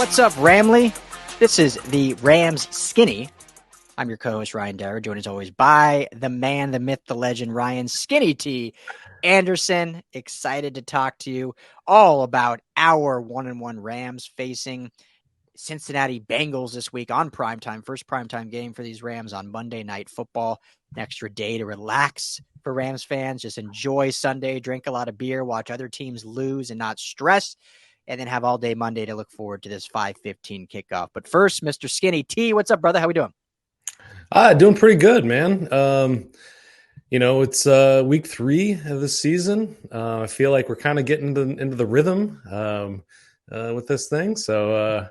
What's up, Ramley? This is the Rams Skinny. I'm your co-host, Ryan Dara, joined as always by the man, the myth, the legend, Ryan Skinny T. Anderson. Excited to talk to you all about our 1-1 Rams facing Cincinnati Bengals this week on primetime. First primetime game for these Rams on Monday Night Football. An extra day to relax for Rams fans. Just enjoy Sunday, drink a lot of beer, watch other teams lose and not stress, and then have all day Monday to look forward to this 5:15 kickoff. But first, Mr. Skinny T, what's up, brother? How we doing? Doing pretty good, man. It's week 3 of the season. I feel like we're kind of getting into the rhythm with this thing. So,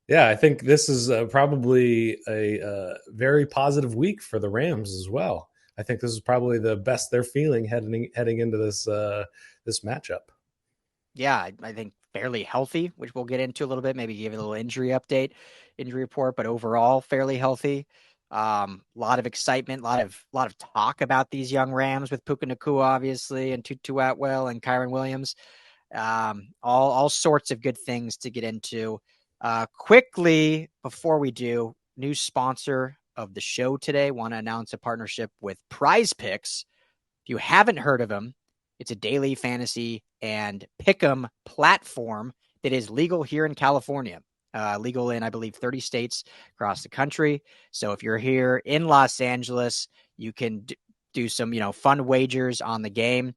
I think this is probably a very positive week for the Rams as well. I think this is probably the best they're feeling heading into this matchup. Yeah, I think fairly healthy, which we'll get into a little bit, maybe give a little injury report, but overall fairly healthy. A lot of excitement, a lot of talk about these young Rams with Puka Nacua, obviously, and Tutu Atwell and Kyren Williams. All sorts of good things to get into. Quickly, before we do, new sponsor of the show today, want to announce a partnership with PrizePicks. If you haven't heard of them, it's a daily fantasy and pick'em platform that is legal here in California. Legal in, I believe, 30 states across the country. So if you're here in Los Angeles, you can do some, fun wagers on the game.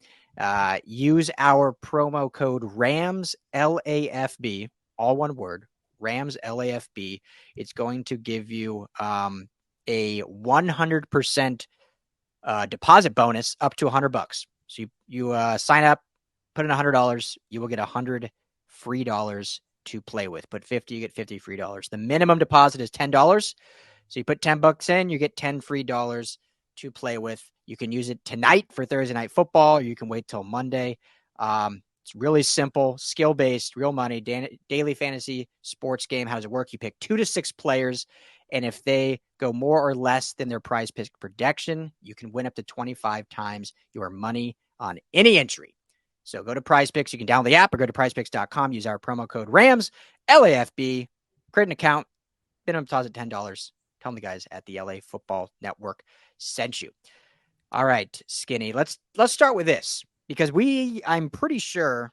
Use our promo code RAMS LAFB, all one word, RAMS LAFB. It's going to give you a 100% deposit bonus up to $100. So you sign up, put in $100, you will get $100 free to play with. Put 50, you get 50 free dollars. The minimum deposit is $10. So you put $10 in, you get 10 free dollars to play with. You can use it tonight for Thursday Night Football, or you can wait till Monday. It's really simple, skill-based, real money, daily fantasy sports game. How does it work? You pick 2 to 6 players, and if they go more or less than their PrizePicks projection, you can win up to 25 times your money on any entry. So go to PrizePicks. You can download the app or go to prizepicks.com. Use our promo code RAMS, LAFB. Create an account. Minimum deposit $10. Tell them the guys at the LA Football Network sent you. All right, Skinny. Let's start with this because I'm pretty sure,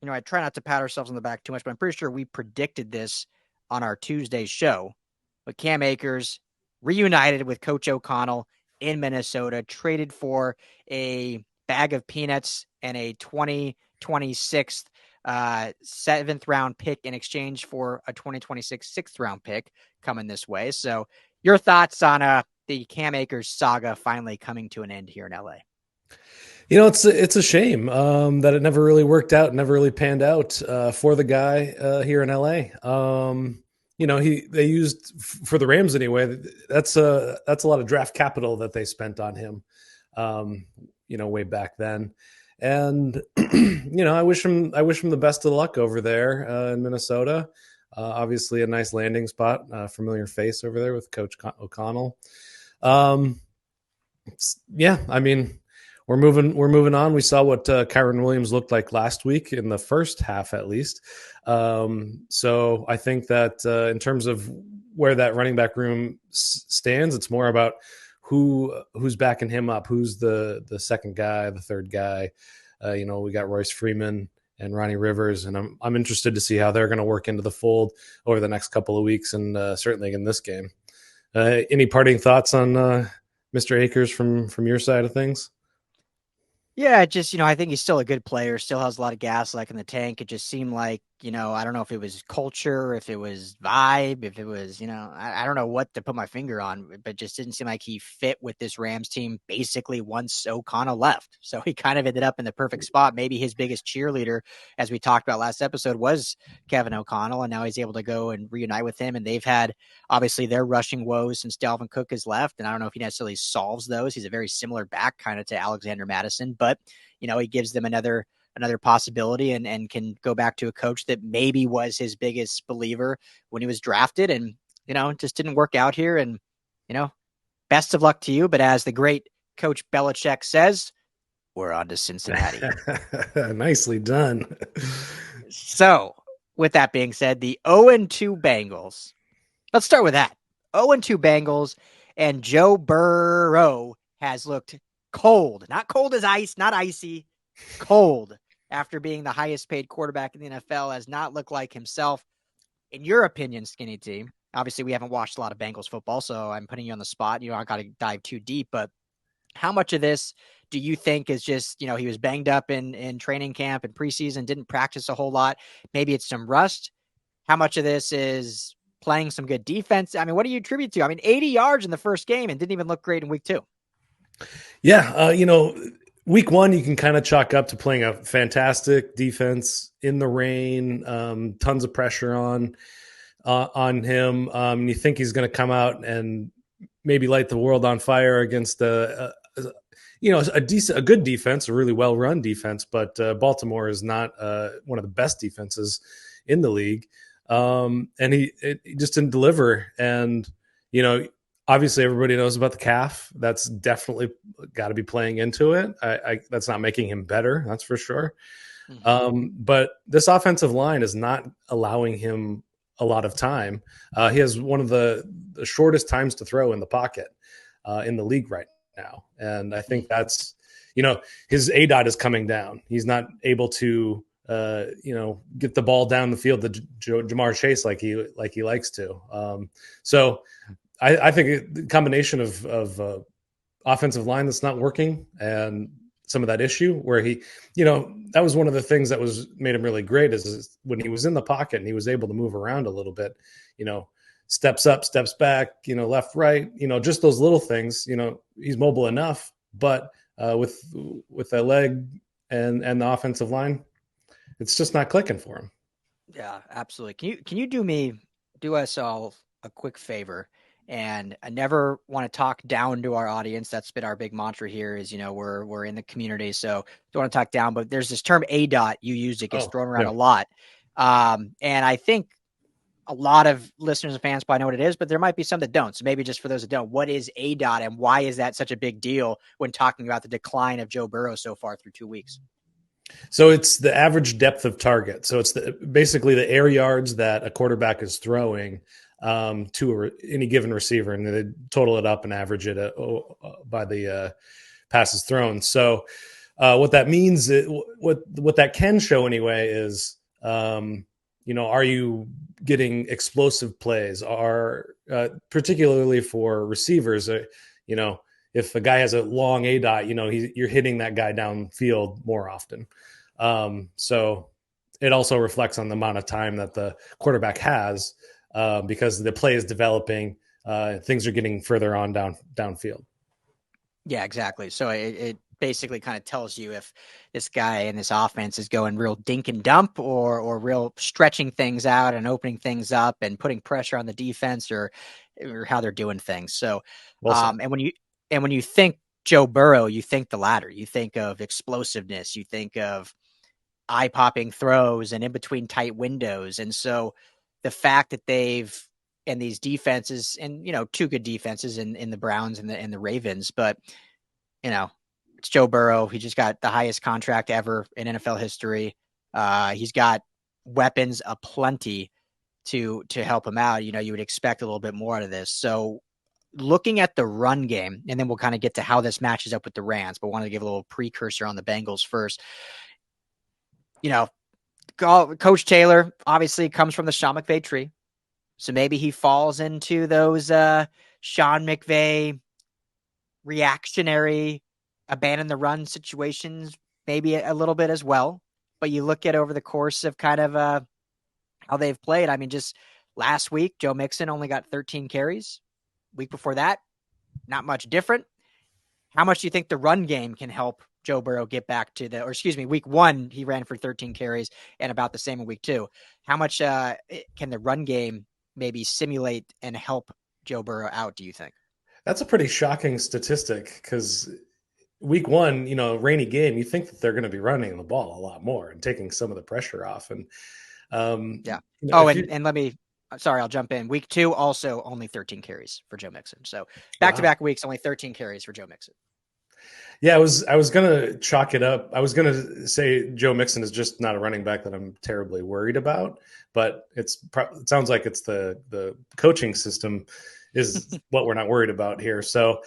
I try not to pat ourselves on the back too much, but I'm pretty sure we predicted this on our Tuesday show. But Cam Akers reunited with Coach O'Connell in Minnesota, traded for a bag of peanuts and a 2026 7th round pick in exchange for a 2026 6th round pick coming this way. So your thoughts on the Cam Akers saga finally coming to an end here in LA? It's a shame that it never really worked out, never really panned out for the guy here in LA. They used for the Rams anyway. That's a lot of draft capital that they spent on him, way back then. And I wish him the best of luck over there in Minnesota. Obviously, a nice landing spot, familiar face over there with Coach O'Connell. We're moving on. We saw what Kyren Williams looked like last week in the first half, at least. So I think that in terms of where that running back room stands, it's more about who's backing him up, who's the second guy, the third guy. We got Royce Freeman and Ronnie Rivers, and I'm interested to see how they're going to work into the fold over the next couple of weeks, and certainly in this game. Any parting thoughts on Mr. Akers from your side of things? Yeah, just, I think he's still a good player, still has a lot of gas in the tank. It just seemed like, I don't know if it was culture, if it was vibe, if it was, I don't know what to put my finger on, but just didn't seem like he fit with this Rams team basically once O'Connell left. So he kind of ended up in the perfect spot. Maybe his biggest cheerleader, as we talked about last episode, was Kevin O'Connell, and now he's able to go and reunite with him. And they've had, obviously, their rushing woes since Dalvin Cook has left, and I don't know if he necessarily solves those. He's a very similar back kind of to Alexander Madison, but he gives them another possibility and can go back to a coach that maybe was his biggest believer when he was drafted, and it just didn't work out here. And best of luck to you. But as the great Coach Belichick says, we're on to Cincinnati. Nicely done. So with that being said, the 0-2 Bengals. Let's start with that. 0-2 Bengals, and Joe Burrow has looked cold. Not cold as ice, not icy, cold after being the highest paid quarterback in the NFL, has not looked like himself. In your opinion, Skinny Team, obviously we haven't watched a lot of Bengals football, so I'm putting you on the spot. You know, I got to dive too deep, but how much of this do you think is just, he was banged up in training camp and preseason, didn't practice a whole lot? Maybe it's some rust. How much of this is playing some good defense? I mean, what do you attribute to? I mean, 80 yards in the first game and didn't even look great in week 2. Yeah, week 1 you can kind of chalk up to playing a fantastic defense in the rain, tons of pressure on him. You think he's going to come out and maybe light the world on fire against a good defense, a really well run defense, but Baltimore is not one of the best defenses in the league. And he just didn't deliver. And, obviously everybody knows about the calf. That's definitely got to be playing into it. That's not making him better. That's for sure. Mm-hmm. But this offensive line is not allowing him a lot of time. He has one of the shortest times to throw in the pocket in the league right now. And I think that's, his ADOT is coming down. He's not able to, get the ball down the field to Jamar Chase like he likes to. So I think the combination of offensive line that's not working and some of that issue where he, that was one of the things that made him really great is when he was in the pocket and he was able to move around a little bit, steps up, steps back, left, right, just those little things, he's mobile enough, but with a leg and the offensive line, it's just not clicking for him. Yeah, absolutely. Can you do us all a quick favor? And I never want to talk down to our audience. That's been our big mantra here is, we're in the community. So don't want to talk down, but there's this term ADOT you used. It gets thrown around a lot. And I think a lot of listeners and fans probably know what it is, but there might be some that don't. So maybe just for those that don't, what is ADOT and why is that such a big deal when talking about the decline of Joe Burrow so far through 2 weeks? So it's the average depth of target. So it's basically the air yards that a quarterback is throwing to any given receiver, and they total it up and average it by the passes thrown. So what that means, what that can show anyway is, are you getting explosive plays? Particularly for receivers, if a guy has a long ADOT, you're hitting that guy downfield more often. So it also reflects on the amount of time that the quarterback has. Because the play is developing, things are getting further on downfield. Yeah, exactly. So it basically kind of tells you if this guy in this offense is going real dink and dump or real stretching things out and opening things up and putting pressure on the defense or how they're doing things. So, and when you think Joe Burrow, you think the latter. You think of explosiveness. You think of eye-popping throws and in between tight windows. And so the fact that and these defenses and, 2 good defenses in the Browns and the Ravens, but, it's Joe Burrow. He just got the highest contract ever in NFL history. He's got weapons aplenty to help him out. You would expect a little bit more out of this. So looking at the run game, and then we'll kind of get to how this matches up with the Rams, but wanted to give a little precursor on the Bengals first. Coach Taylor obviously comes from the Sean McVay tree. So maybe he falls into those Sean McVay reactionary abandon the run situations, maybe a little bit as well. But you look at over the course of kind of how they've played. I mean, just last week, Joe Mixon only got 13 carries. Week before that, not much different. How much do you think the run game can help Joe Burrow get back to week 1, he ran for 13 carries and about the same in week 2. How much can the run game maybe simulate and help Joe Burrow out, do you think? That's a pretty shocking statistic because week 1, rainy game, you think that they're going to be running the ball a lot more and taking some of the pressure off. And yeah. And let me, sorry, I'll jump in. Week 2, also only 13 carries for Joe Mixon. So back-to-back weeks, only 13 carries for Joe Mixon. Yeah, I was gonna chalk it up. I was gonna say Joe Mixon is just not a running back that I'm terribly worried about, but it sounds like it's the coaching system is what we're not worried about here. So,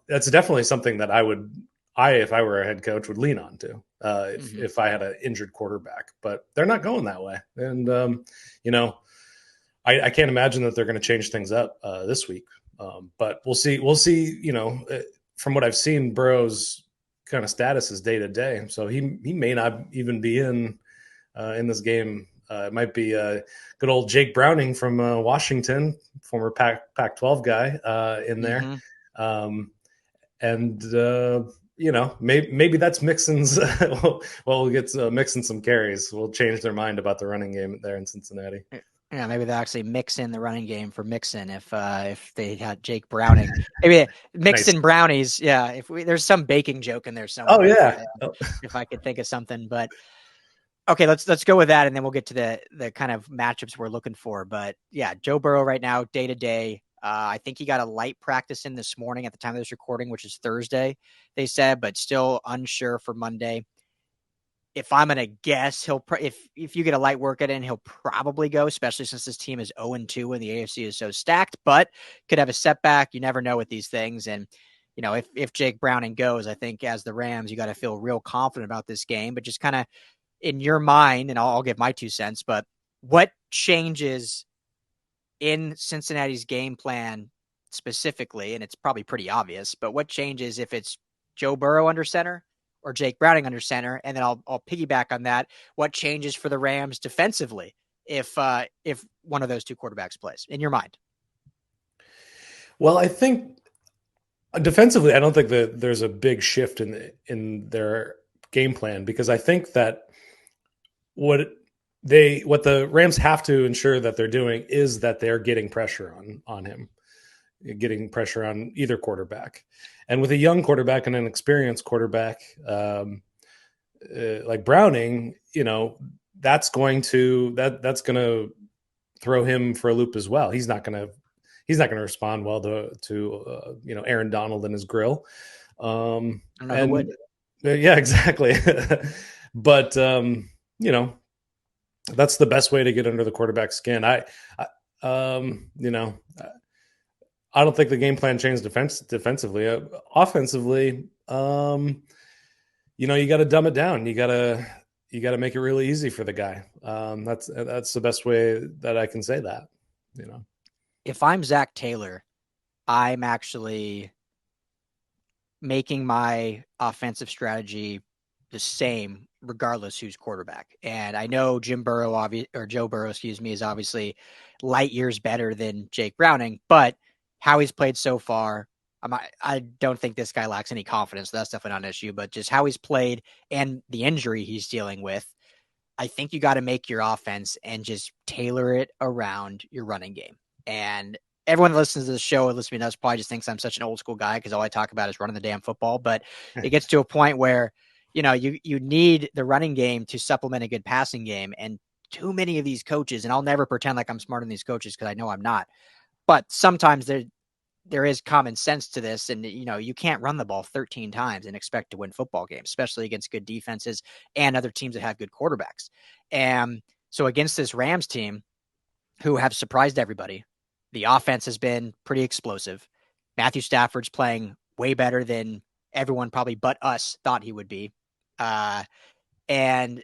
that's definitely something that if I were a head coach, would lean on to Mm-hmm. if I had an injured quarterback. But they're not going that way, and you know, I can't imagine that they're going to change things up this week. But we'll see. We'll see. From what I've seen, Burrow's kind of status is day to day, so he may not even be in this game. It might be good old Jake Browning from Washington, former Pac-12 guy, in there, Mm-hmm. um, and maybe that's Mixon's. We'll get Mixon some carries. We'll change their mind about the running game there in Cincinnati. Yeah, maybe they'll actually mix in the running game for Mixon if they had Jake Browning. Maybe Nice. Mixon brownies. Yeah, there's some baking joke in there Oh somewhere yeah. Oh, if I could think of something. But okay, let's go with that, and then we'll get to the kind of matchups we're looking for. But yeah, Joe Burrow right now, day to day. I think he got a light practice in this morning at the time of this recording, which is Thursday, they said, but still unsure for Monday. If I'm gonna guess, if you get a light workout in, he'll probably go, especially since this team is 0-2 and the AFC is so stacked. But could have a setback. You never know with these things. And if Jake Browning goes, I think as the Rams, you got to feel real confident about this game. But just kind of in your mind, and I'll give my 2 cents. But what changes in Cincinnati's game plan specifically? And it's probably pretty obvious. But what changes if it's Joe Burrow under center or Jake Browning under center? And then I'll piggyback on that. What changes for the Rams defensively if one of those two quarterbacks plays in your mind? well, I think defensively, I don't think that there's a big shift in their game plan because I think that what what the Rams have to ensure that they're doing is that they're getting pressure on him, getting pressure on either quarterback, and with a young quarterback and an experienced quarterback like Browning, that's going to throw him for a loop as well. He's not going to respond well to Aaron Donald and his grill. I don't know who would. And yeah, exactly. But that's the best way to get under the quarterback's skin. I don't think the game plan changed defensively. Offensively, you got to dumb it down. You got to make it really easy for the guy. That's the best way that I can say that. If I'm Zach Taylor, I'm actually making my offensive strategy the same regardless who's quarterback. And I know Joe Burrow, is obviously light years better than Jake Browning, but how he's played so far, I don't think this guy lacks any confidence. So that's definitely not an issue, but just how he's played and the injury he's dealing with, I think you got to make your offense and just tailor it around your running game. And everyone that listens to the show and listens to us probably just thinks I'm such an old school guy because all I talk about is running the damn football. But it gets to a point where, you need the running game to supplement a good passing game. And too many of these coaches, and I'll never pretend like I'm smarter than these coaches because I know I'm not, but sometimes there is common sense to this. And, you can't run the ball 13 times and expect to win football games, especially against good defenses and other teams that have good quarterbacks. And so against this Rams team who have surprised everybody, the offense has been pretty explosive. Matthew Stafford's playing way better than everyone probably but us thought he would be. And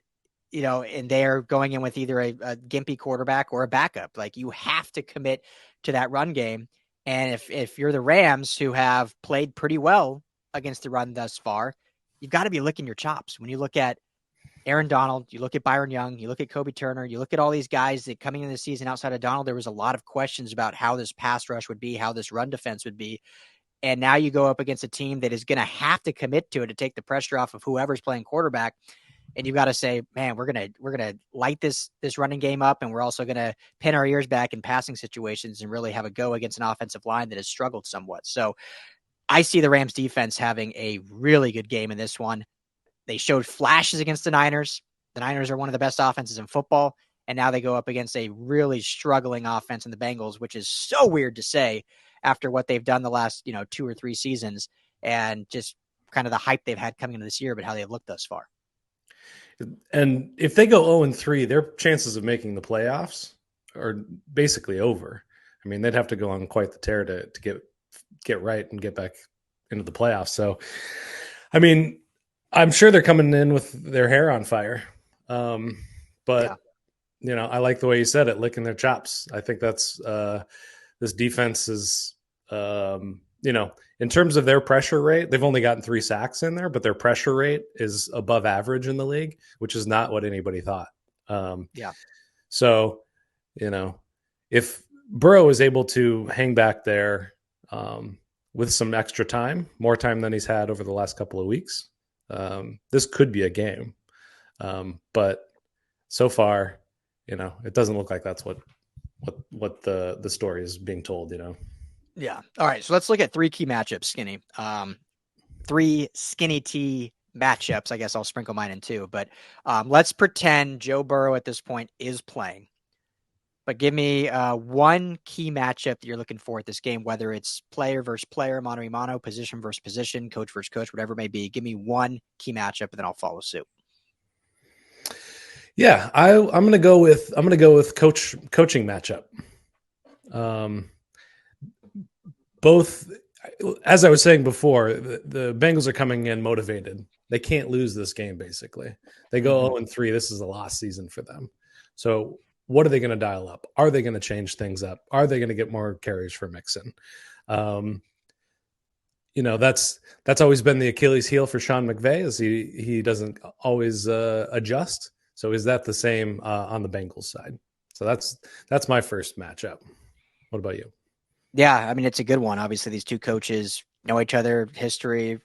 they're going in with either a gimpy quarterback or a backup. Like, you have to commit to that run game. And if you're the Rams, who have played pretty well against the run thus far, you've got to be licking your chops. When you look at Aaron Donald, you look at Byron Young, you look at Kobie Turner, you look at all these guys that coming into the season outside of Donald, there was a lot of questions about how this pass rush would be, how this run defense would be. And now you go up against a team that is going to have to commit to it to take the pressure off of whoever's playing quarterback. And you've got to say, man, we're gonna light this running game up, and we're also gonna pin our ears back in passing situations and really have a go against an offensive line that has struggled somewhat. So I see the Rams defense having a really good game in this one. They showed flashes against the Niners. The Niners are one of the best offenses in football, and now they go up against a really struggling offense in the Bengals, which is so weird to say after what they've done the last 2 or 3 seasons. And just kind of the hype they've had coming into this year, but how they've looked thus far. And if they go 0-3, their chances of making the playoffs are basically over. I mean, they'd have to go on quite the tear to get right and get back into the playoffs. So, I mean, I'm sure they're coming in with their hair on fire. But, Yeah. I like the way you said it, licking their chops. I think that's this defense is, in terms of their pressure rate, they've only gotten 3 sacks in there, but their pressure rate is above average in the league, which is not what anybody thought. Yeah. So, if Burrow is able to hang back there with some extra time, more time than he's had over the last couple of weeks, this could be a game. But so far, it doesn't look like that's what the story is being told, Yeah. All right. So let's look at 3 key matchups, Skinny. 3 skinny T matchups. I guess I'll sprinkle mine in too. But let's pretend Joe Burrow at this point is playing. But give me one key matchup that you're looking for at this game, whether it's player versus player, mano a mano, position versus position, coach versus coach, whatever it may be. Give me one key matchup, and then I'll follow suit. Yeah, I'm gonna go with coaching matchup. Both, as I was saying before, the Bengals are coming in motivated. They can't lose this game. Basically, they go 0-3. This is a lost season for them. So, what are they going to dial up? Are they going to change things up? Are they going to get more carries for Mixon? That's always been the Achilles heel for Sean McVay, is he doesn't always adjust. So is that the same on the Bengals side? So that's my first matchup. What about you? Yeah, I mean, it's a good one. Obviously, these two coaches know each other, history.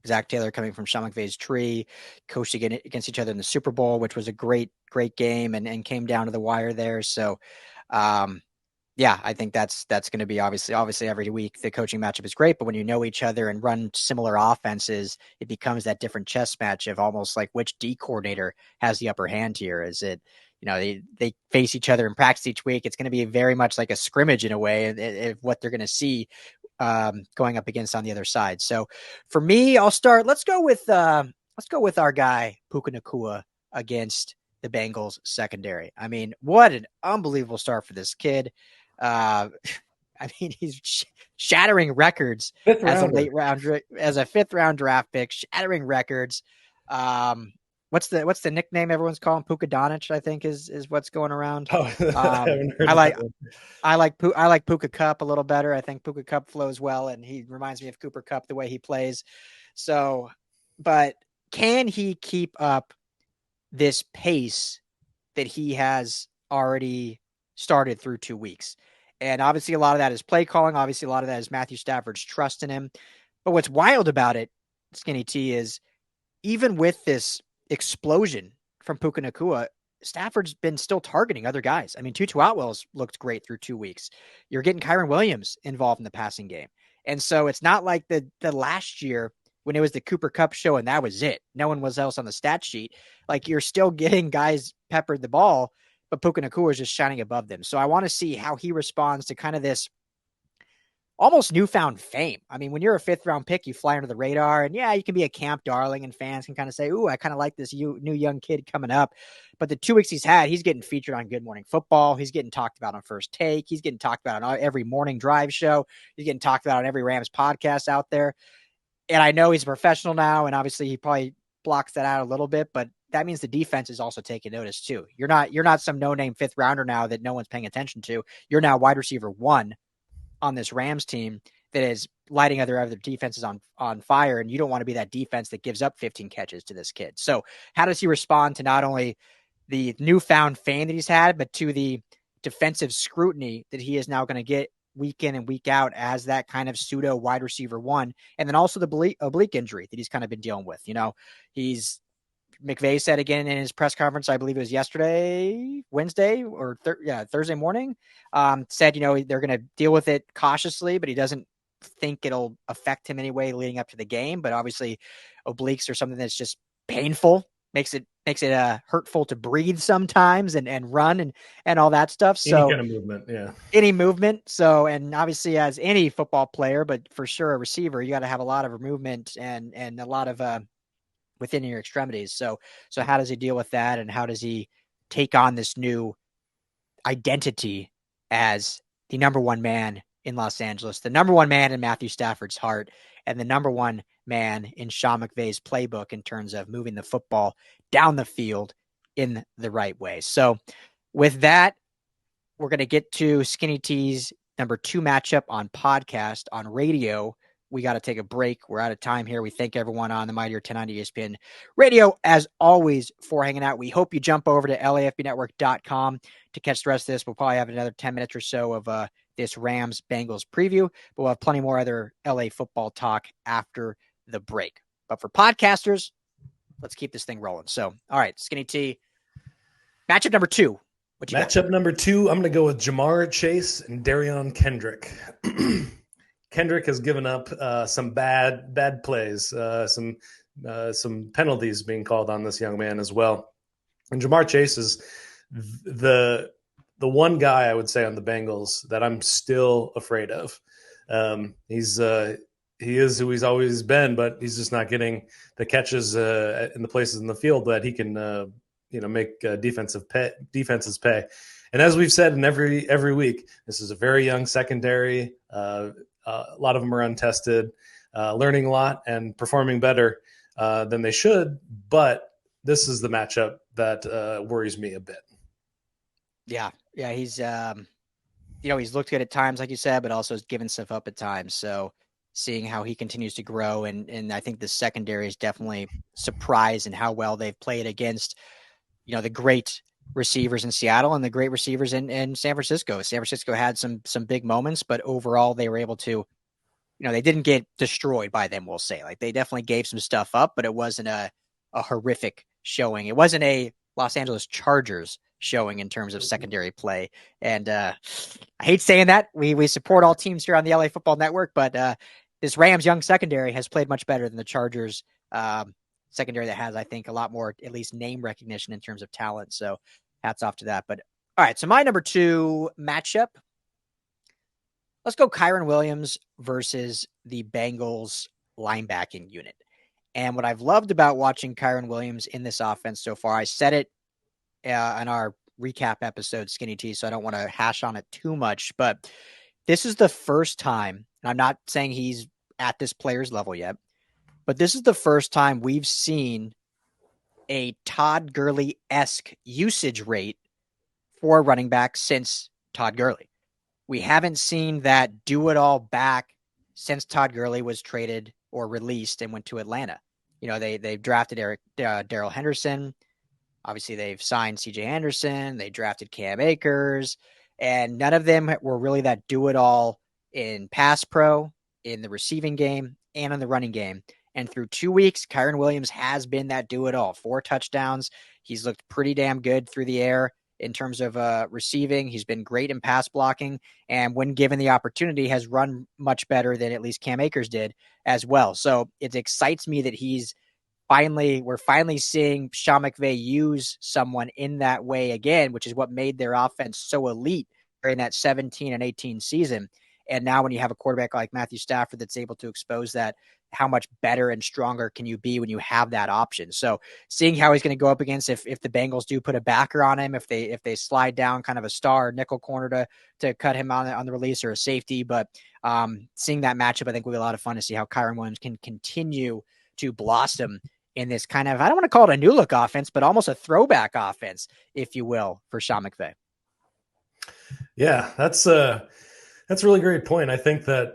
Zach Taylor coming from Sean McVay's tree, coached against each other in the Super Bowl, which was a great game and came down to the wire there. So, yeah, I think that's going to be obviously every week the coaching matchup is great, but when you know each other and run similar offenses, it becomes that different chess match of almost like which D coordinator has the upper hand here. Is it, they face each other in practice each week. It's going to be very much like a scrimmage in a way of what they're going to see going up against on the other side. So for me, I'll start. Let's go with our guy Puka Nacua against the Bengals secondary. I mean, what an unbelievable start for this kid. I mean, he's shattering records as a 5th round draft pick, shattering records. What's the nickname everyone's calling Puka Donich? I think is what's going around. Oh, I like Puka Kupp a little better. I think Puka Kupp flows well, and he reminds me of Cooper Kupp the way he plays. So, but can he keep up this pace that he has already started through 2 weeks? And obviously a lot of that is play calling. Obviously a lot of that is Matthew Stafford's trust in him. But what's wild about it, Skinny T, is even with this explosion from Puka Nacua, Stafford's been still targeting other guys. I mean, Tutu Atwell's looked great through 2 weeks. You're getting Kyren Williams involved in the passing game. And so it's not like the last year when it was the Cooper Kupp show and that was it. No one was else on the stat sheet. Like, you're still getting guys peppered the ball, but Puka Nacua is just shining above them. So I want to see how he responds to kind of this almost newfound fame. I mean, when you're a 5th round pick, you fly under the radar, and yeah, you can be a camp darling and fans can kind of say, ooh, I kind of like this new young kid coming up. But the 2 weeks he's had, he's getting featured on Good Morning Football. He's getting talked about on First Take. He's getting talked about on every morning drive show. He's getting talked about on every Rams podcast out there. And I know he's a professional now, and obviously he probably blocks that out a little bit, but that means the defense is also taking notice too. You're not some no-name 5th rounder now that no one's paying attention to. You're now wide receiver 1 on this Rams team that is lighting other defenses on fire, and you don't want to be that defense that gives up 15 catches to this kid. So how does he respond to not only the newfound fame that he's had, but to the defensive scrutiny that he is now going to get week in and week out as that kind of pseudo wide receiver 1, and then also the oblique injury that he's kind of been dealing with. McVay said again in his press conference, I believe it was Wednesday or Thursday morning, said, they're going to deal with it cautiously, but he doesn't think it'll affect him anyway leading up to the game. But obviously obliques are something that's just painful makes it hurtful to breathe sometimes and run and all that stuff. Any So kind of movement, yeah. any movement. So, and obviously as any football player, but for sure a receiver, you got to have a lot of movement and a lot of within your extremities. So how does he deal with that, and how does he take on this new identity as the number one man in Los Angeles, the number one man in Matthew Stafford's heart, and the number one man in Sean McVay's playbook in terms of moving the football down the field in the right way? So with that, we're going to get to Skinny T's number 2 matchup on podcast. On radio, we got to take a break. We're out of time here. We thank everyone on the Mightier 1090 ESPN Radio, as always, for hanging out. We hope you jump over to LAFBnetwork.com to catch the rest of this. We'll probably have another 10 minutes or so of this Rams-Bengals preview, but we'll have plenty more other LA football talk after the break. But for podcasters, let's keep this thing rolling. So, all right, Skinny T, matchup number 2. Matchup number 2, I'm going to go with Ja'Marr Chase and Derion Kendrick. Kendrick has given up some bad plays, some penalties being called on this young man as well. And Ja'Marr Chase is the one guy I would say on the Bengals that I'm still afraid of. He is who he's always been, but he's just not getting the catches in the places in the field that he can make defenses pay. And as we've said in every week, this is a very young secondary. A lot of them are untested, learning a lot and performing better than they should. But this is the matchup that worries me a bit. Yeah. He's he's looked good at times, like you said, but also has given stuff up at times. So seeing how he continues to grow, and I think the secondary is definitely surprised in how well they've played against the great receivers in Seattle and the great receivers in San Francisco. San Francisco had some big moments, but overall they were able to, they didn't get destroyed by them, we'll say. Like, they definitely gave some stuff up, but it wasn't a horrific showing. It wasn't a Los Angeles Chargers showing in terms of secondary play. And I hate saying that. We support all teams here on the LA Football Network, but this Rams young secondary has played much better than the Chargers secondary that has, I think, a lot more, at least, name recognition in terms of talent. So hats off to that. But all right, so my number 2 matchup, let's go Kyren Williams versus the Bengals linebacking unit. And what I've loved about watching Kyren Williams in this offense so far, I said it in our recap episode, Skinny T, so I don't want to hash on it too much, but this is the first time, and I'm not saying he's at this player's level yet, but this is the first time we've seen a Todd Gurley-esque usage rate for running back since Todd Gurley. We haven't seen that do-it-all back since Todd Gurley was traded or released and went to Atlanta. They've drafted Darrell Henderson. Obviously, they've signed C.J. Anderson. They drafted Cam Akers. And none of them were really that do-it-all in pass pro, in the receiving game, and in the running game. And through 2 weeks, Kyren Williams has been that do-it-all. 4 touchdowns. He's looked pretty damn good through the air in terms of receiving. He's been great in pass blocking. And when given the opportunity, has run much better than at least Cam Akers did as well. So it excites me that we're finally seeing Sean McVay use someone in that way again, which is what made their offense so elite during that 17 and 18 season. And now when you have a quarterback like Matthew Stafford that's able to expose that, how much better and stronger can you be when you have that option? So seeing how he's going to go up against, if the Bengals do put a backer on him, if they slide down kind of a star nickel corner to cut him on the release, or a safety, but seeing that matchup, I think will be a lot of fun to see how Kyren Williams can continue to blossom in this kind of, I don't want to call it a new look offense, but almost a throwback offense, if you will, for Sean McVay. Yeah, that's a really great point. I think that,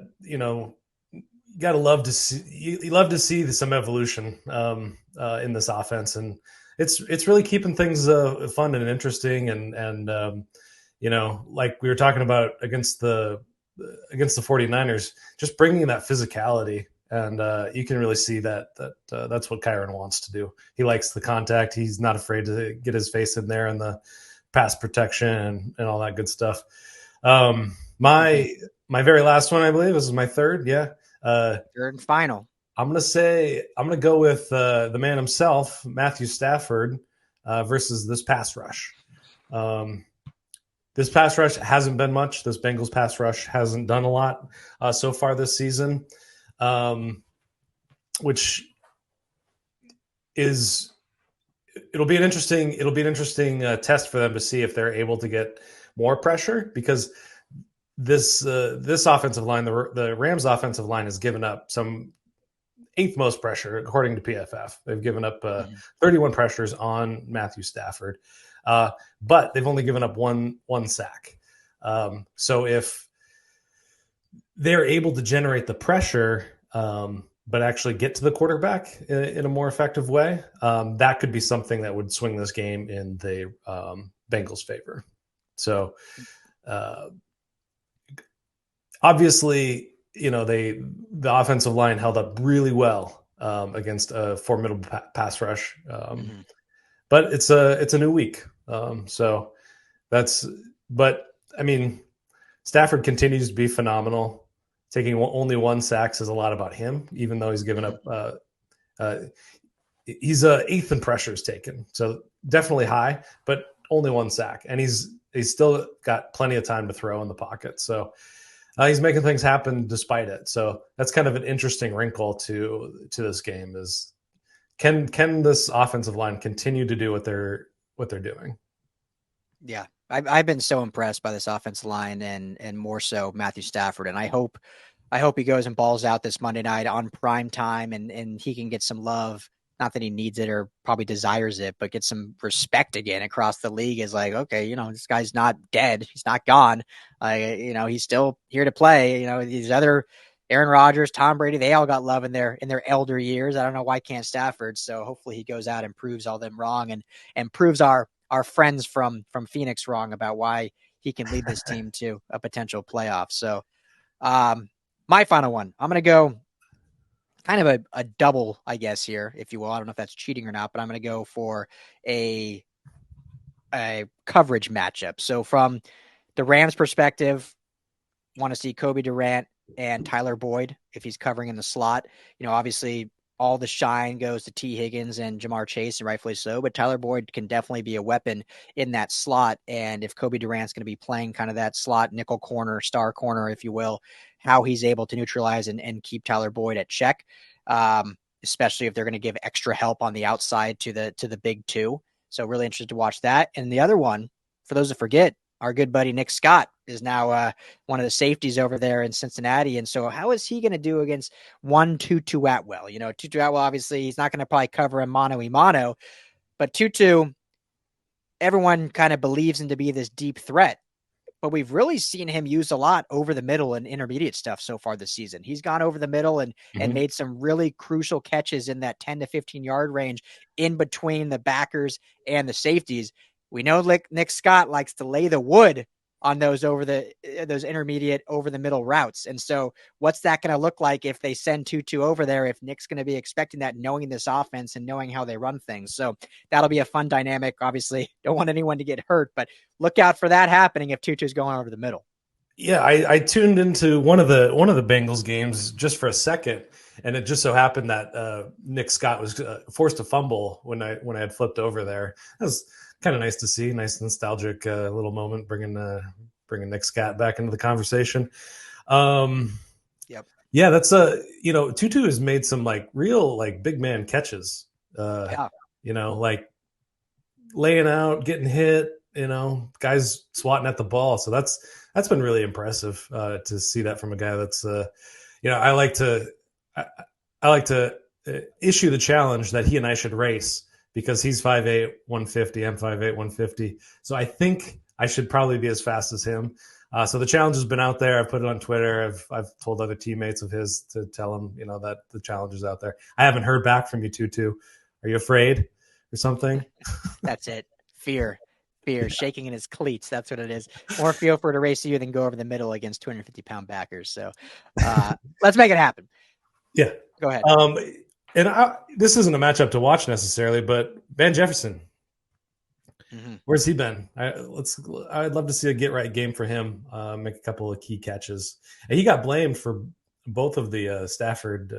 you got to love to see some evolution in this offense, and it's really keeping things fun and interesting, and like we were talking about against the 49ers, just bringing that physicality, and you can really see that's what Kyren wants to do. He likes the contact. He's not afraid to get his face in there and the pass protection and all that good stuff. My very last one, I believe, this is my third. Yeah. Third and final. I'm gonna go with the man himself, Matthew Stafford, versus this pass rush. Um, this pass rush hasn't been much. This Bengals pass rush hasn't done a lot so far this season, which is it'll be an interesting test for them to see if they're able to get more pressure, because this offensive line, the Rams offensive line, has given up some eighth most pressure according to PFF. They've given up 31 pressures on Matthew Stafford, but they've only given up one sack. So if they're able to generate the pressure, but actually get to the quarterback in a more effective way, that could be something that would swing this game in the Bengals' favor. So obviously, the offensive line held up really well against a formidable pass rush, but it's a new week, so but I mean, Stafford continues to be phenomenal. Taking only one sack says a lot about him, even though he's given up. He's eighth in pressures taken, so definitely high, but only one sack, and he's still got plenty of time to throw in the pocket. So he's making things happen despite it. So that's kind of an interesting wrinkle to this game: is can this offensive line continue to do what they're doing? Yeah, I've been so impressed by this offensive line, and more so Matthew Stafford, and I hope he goes and balls out this Monday night on prime time, and he can get some love. Not that he needs it or probably desires it, but get some respect again across the league. Is like, okay, this guy's not dead. He's not gone. He's still here to play. These other Aaron Rodgers, Tom Brady, they all got love in their elder years. I don't know why can't Stafford. So hopefully he goes out and proves all them wrong, and proves our friends from Phoenix wrong about why he can lead this team to a potential playoff. So my final one, I'm going to go kind of a double, I guess, here, if you will. I don't know if that's cheating or not, but I'm going to go for a coverage matchup. So from the Rams perspective, want to see Cobie Durant and Tyler Boyd if he's covering in the slot. Obviously all the shine goes to T. Higgins and Jamar Chase, and rightfully so, but Tyler Boyd can definitely be a weapon in that slot. And if Cobie Durant's going to be playing kind of that slot nickel corner, star corner, if you will, how he's able to neutralize and keep Tyler Boyd at check, especially if they're going to give extra help on the outside to the big two. So really interested to watch that. And the other one, for those that forget, our good buddy Nick Scott is now one of the safeties over there in Cincinnati. And so how is he going to do against one Tutu Atwell? Tutu Atwell, obviously, he's not going to probably cover him mano-a-mano, but Tutu, everyone kind of believes him to be this deep threat. But we've really seen him used a lot over the middle and intermediate stuff so far this season. He's gone over the middle and made some really crucial catches in that 10 to 15 yard range in between the backers and the safeties. We know Nick Scott likes to lay the wood on those intermediate over the middle routes. And so what's that going to look like if they send Tutu over there, if Nick's going to be expecting that, knowing this offense and knowing how they run things? So that'll be a fun dynamic. Obviously don't want anyone to get hurt, but look out for that happening if Tutu's going over the middle. Yeah, I tuned into one of the Bengals games just for a second, and it just so happened that Nick Scott was forced to fumble when I had flipped over there. That was kind of nice to see, nice nostalgic little moment, bringing Nick Scott back into the conversation. Yep. Yeah, that's Tutu has made some real big man catches. Yeah. Like laying out, getting hit. Guys swatting at the ball. So that's been really impressive to see that from a guy that's I like to issue the challenge that he and I should race, because he's 5'8", 150. I'm 5'8", 150. So I think I should probably be as fast as him. So the challenge has been out there. I've put it on Twitter. I've told other teammates of his to tell him, that the challenge is out there. I haven't heard back from you, Tutu. Are you afraid or something? That's it. Fear, shaking in his cleats. That's what it is. More feel for to race you than go over the middle against 250-pound backers. So let's make it happen. Yeah. Go ahead. This isn't a matchup to watch necessarily, but Van Jefferson, where's he been? I'd love to see a get right game for him. Make a couple of key catches. And he got blamed for both of the Stafford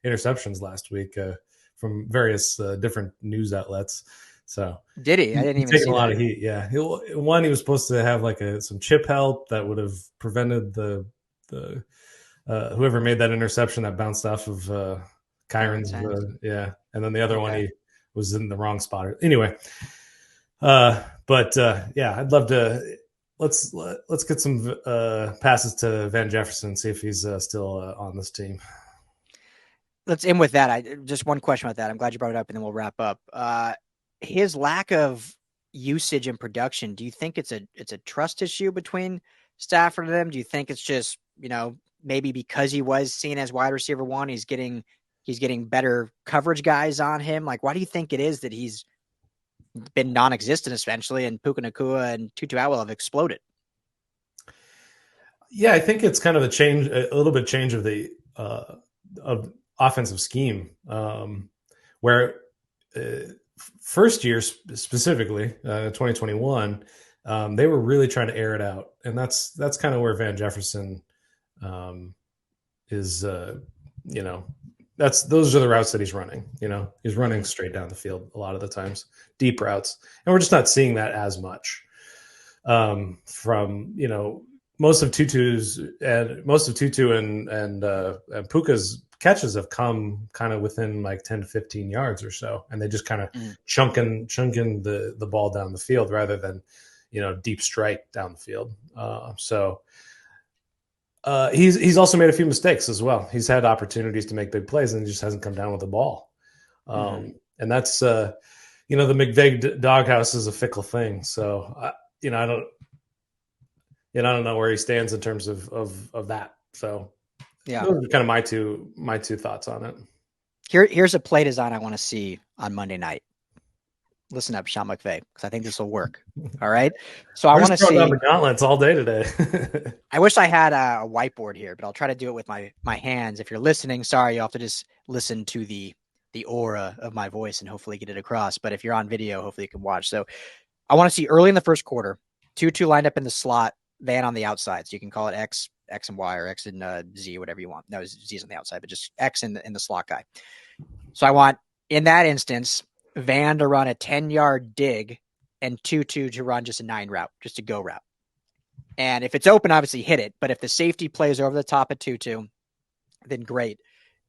interceptions last week from various different news outlets. So Did he? I didn't he's even taking see a lot that. of heat. Yeah, he was supposed to have like some chip help that would have prevented the whoever made that interception that bounced off of Kyren's. Kyren's hands. And then the other one Okay. he was in the wrong spot. Anyway, but yeah, I'd love to. Let's get some passes to Van Jefferson, see if he's still on this team. Let's end with that. Just one question about that. I'm glad you brought it up, and then we'll wrap up. His lack of usage and production. Do you think it's a trust issue between Stafford and them? Do you think it's just maybe because he was seen as wide receiver one, he's getting better coverage guys on him? Like, why do you think it is that he's been non-existent essentially, and Puka Nacua and Tutu Atwell have exploded? Yeah, I think it's kind of a little bit change of the of offensive scheme, where first year specifically, 2021, they were really trying to air it out, and that's kind of where Van Jefferson is. Those are the routes that he's running. He's running straight down the field a lot of the times, deep routes, and we're just not seeing that as much from most of Tutu and Puka's catches have come kind of within like 10 to 15 yards or so, and they just kind of chunking the ball down the field rather than deep strike down the field. He's also made a few mistakes as well. He's had opportunities to make big plays and he just hasn't come down with the ball. And that's the McVay doghouse is a fickle thing. So I don't know where he stands in terms of that. So Yeah, those are kind of my two thoughts on it. here's a play design I want to see on Monday night. Listen up, Sean McVay, because I think this will work. All right. So I want to see the gauntlets all day today. I wish I had a whiteboard here, but I'll try to do it with my hands. If you're listening, sorry, you'll have to just listen to the aura of my voice and hopefully get it across. But if you're on video, hopefully you can watch. So I want to see early in the first quarter, 2-2 lined up in the slot, Van on the outside. So you can call it X and Y, or X and Z, whatever you want. No, Z's on the outside, but just X in the slot guy. So I want, in that instance, Van to run a 10-yard dig and Tutu to run just a 9 route, just a go route. And if it's open, obviously hit it. But if the safety plays over the top of Tutu, then great.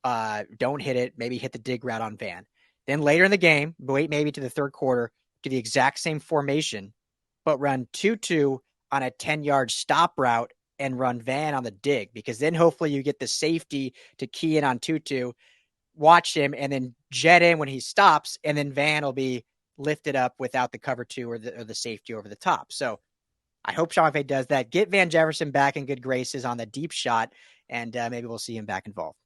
Don't hit it. Maybe hit the dig route on Van. Then later in the game, wait maybe to the third quarter, do the exact same formation, but run Tutu on a 10-yard stop route and run Van on the dig, because then hopefully you get the safety to key in on Tutu, watch him, and then jet in when he stops, and then Van will be lifted up without the cover 2 or the safety over the top. So I hope Sean McVay does that. Get Van Jefferson back in good graces on the deep shot, and maybe we'll see him back involved.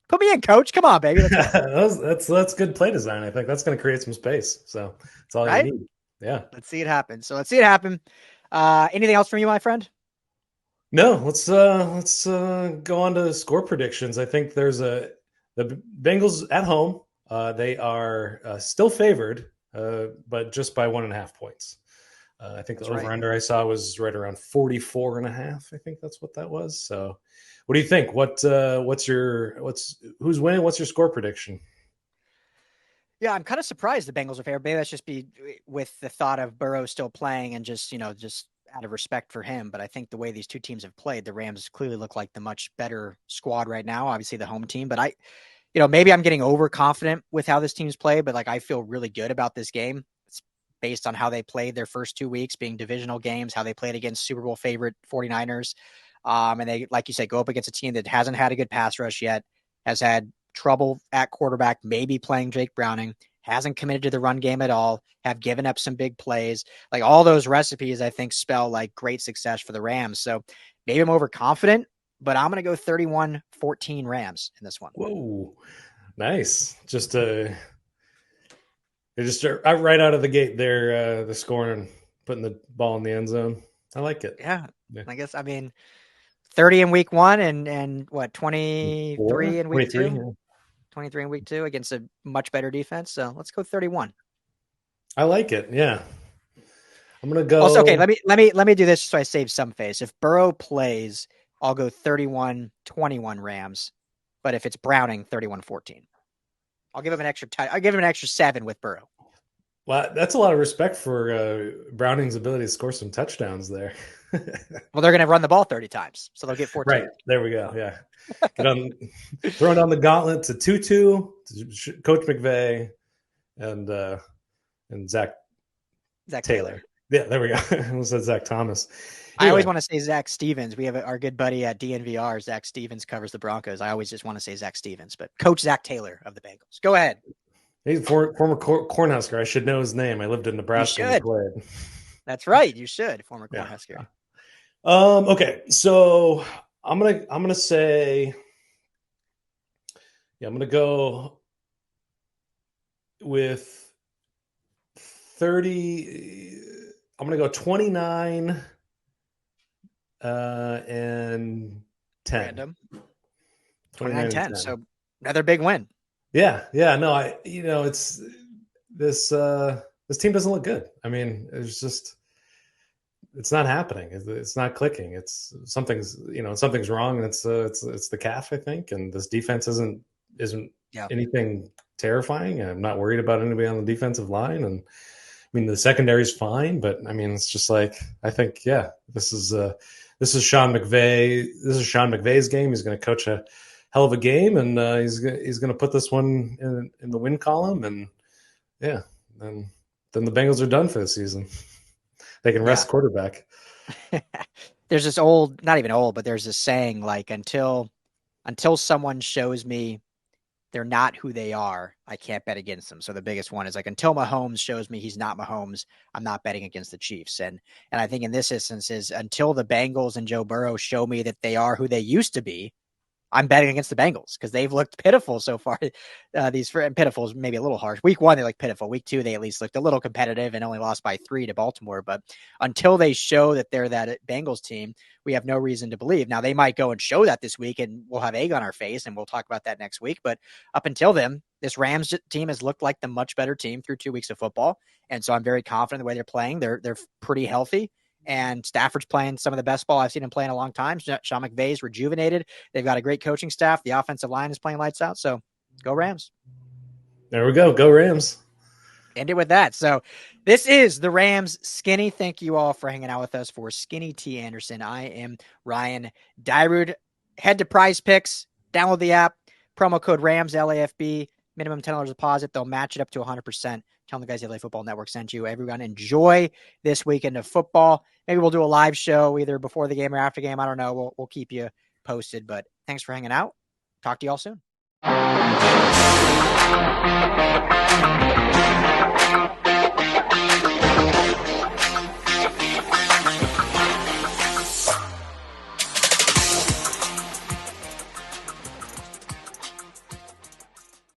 Put me in, coach. Come on, baby. That's good play design. I think that's going to create some space. So that's all you need. Yeah. Let's see it happen. So let's see it happen. Anything else from you, my friend? No, let's go on to score predictions. I think there's the Bengals at home. They are still favored, but just by 1.5 points. I think the over-under I saw was right around 44.5. I think that's what that was. So what do you think? Who's winning? What's your score prediction? Yeah, I'm kind of surprised the Bengals are favored. Maybe that's just be with the thought of Burrow still playing and just out of respect for him. But I think the way these two teams have played, the Rams clearly look like the much better squad right now. Obviously the home team, but maybe I'm getting overconfident with how this team's played, but I feel really good about this game. It's based on how they played their first 2 weeks being divisional games, how they played against Super Bowl favorite 49ers. And they, like you said, go up against a team that hasn't had a good pass rush yet, has had trouble at quarterback, maybe playing Jake Browning, hasn't committed to the run game at all, have given up some big plays. All those recipes, I think, spell great success for the Rams. So maybe I'm overconfident, but I'm going to go 31-14 Rams in this one. Whoa, nice. They're just right out of the gate. They're scoring and putting the ball in the end zone. I like it. Yeah. I guess, 30 in week 1 and what, 23 in week 2? Yeah. 23 in week 2 against a much better defense. So let's go 31. I like it. Yeah. I'm going to go. Also, okay, let me do this so I save some face. If Burrow plays, I'll go 31-21 Rams. But if it's Browning, 31-14. I'll give him an extra. I'll give him an extra 7 with Burrow. Well, that's a lot of respect for Browning's ability to score some touchdowns there. Well, they're going to run the ball 30 times, so they'll get 14. Right. There we go. Yeah. Throwing down the gauntlet to Tutu, to Coach McVay, and Zach Taylor. Yeah, there we go. I almost said Zach Thomas. I always want to say Zach Stevens. We have our good buddy at DNVR, Zach Stevens, covers the Broncos. I always just want to say Zach Stevens, but Coach Zach Taylor of the Bengals. Go ahead. He's a former Cornhusker. I should know his name. I lived in Nebraska and played. That's right. You should. Former Cornhusker. Okay, so I'm gonna say, I'm gonna go with 30. I'm gonna go 29 and 10. Random. 29-10. So another big win. Yeah. No, it's this team doesn't look good. I mean, it's not happening. It's not clicking. It's something's wrong, and it's the calf, I think. And this defense isn't anything terrifying. I'm not worried about anybody on the defensive line. And I mean, the secondary is fine, but I mean, it's just like, I think, this is Sean McVay. This is Sean McVay's game. He's going to coach a hell of a game, and he's going to put this one in the win column. And then the Bengals are done for the season. They can rest quarterback. There's this old, not even old, but there's this saying like, until someone shows me they're not who they are, I can't bet against them. So the biggest one is like, until Mahomes shows me he's not Mahomes, I'm not betting against the Chiefs. And I think in this instance is until the Bengals and Joe Burrow show me that they are who they used to be, I'm betting against the Bengals because they've looked pitiful so far. Pitiful is maybe a little harsh. Week 1, they looked pitiful. Week 2, they at least looked a little competitive and only lost by 3 to Baltimore. But until they show that they're that Bengals team, we have no reason to believe. Now, they might go and show that this week, and we'll have egg on our face, and we'll talk about that next week. But up until then, this Rams team has looked like the much better team through 2 weeks of football. And so I'm very confident in the way they're playing. They're pretty healthy. And Stafford's playing some of the best ball I've seen him play in a long time. Sean McVay's rejuvenated. They've got a great coaching staff. The offensive line is playing lights out. So go Rams. There we go. Go Rams. End it with that. So this is the Rams Skinny. Thank you all for hanging out with us. For Skinny T. Anderson, I am Ryan Dyrud. Head to PrizePicks. Download the app. Promo code Rams, LAFB. Minimum $10 deposit. They'll match it up to 100%. Tell the guys the LA Football Network sent you. Everyone enjoy this weekend of football. Maybe we'll do a live show either before the game or after game. I don't know. We'll keep you posted. But thanks for hanging out. Talk to you all soon.